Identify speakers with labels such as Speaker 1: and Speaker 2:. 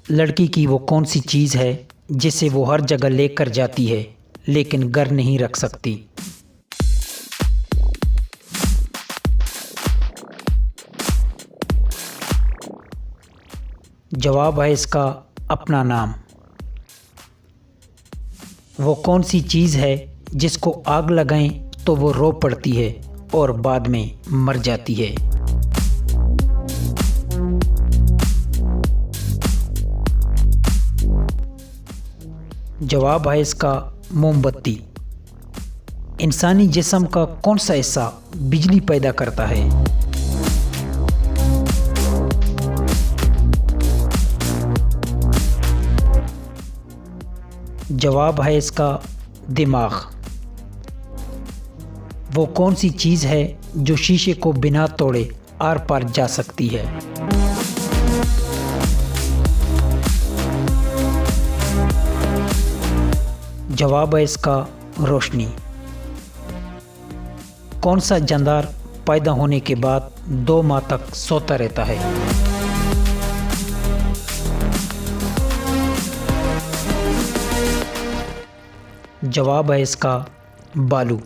Speaker 1: लड़की की वो कौन सी चीज़ है जिसे वो हर जगह लेकर जाती है लेकिन घर नहीं रख सकती? जवाब है इसका अपना नाम। वो कौन सी चीज़ है जिसको आग लगाएं तो वो रो पड़ती है और बाद में मर जाती है? जवाब है इसका मोमबत्ती। इंसानी जिस्म का कौन सा हिस्सा बिजली पैदा करता है? जवाब है इसका दिमाग। वो कौन सी चीज़ है जो शीशे को बिना तोड़े आर पार जा सकती है? जवाब है इसका रोशनी। कौन सा जानदार पैदा होने के बाद 2 माह तक सोता रहता है? जवाब है इसका बालू।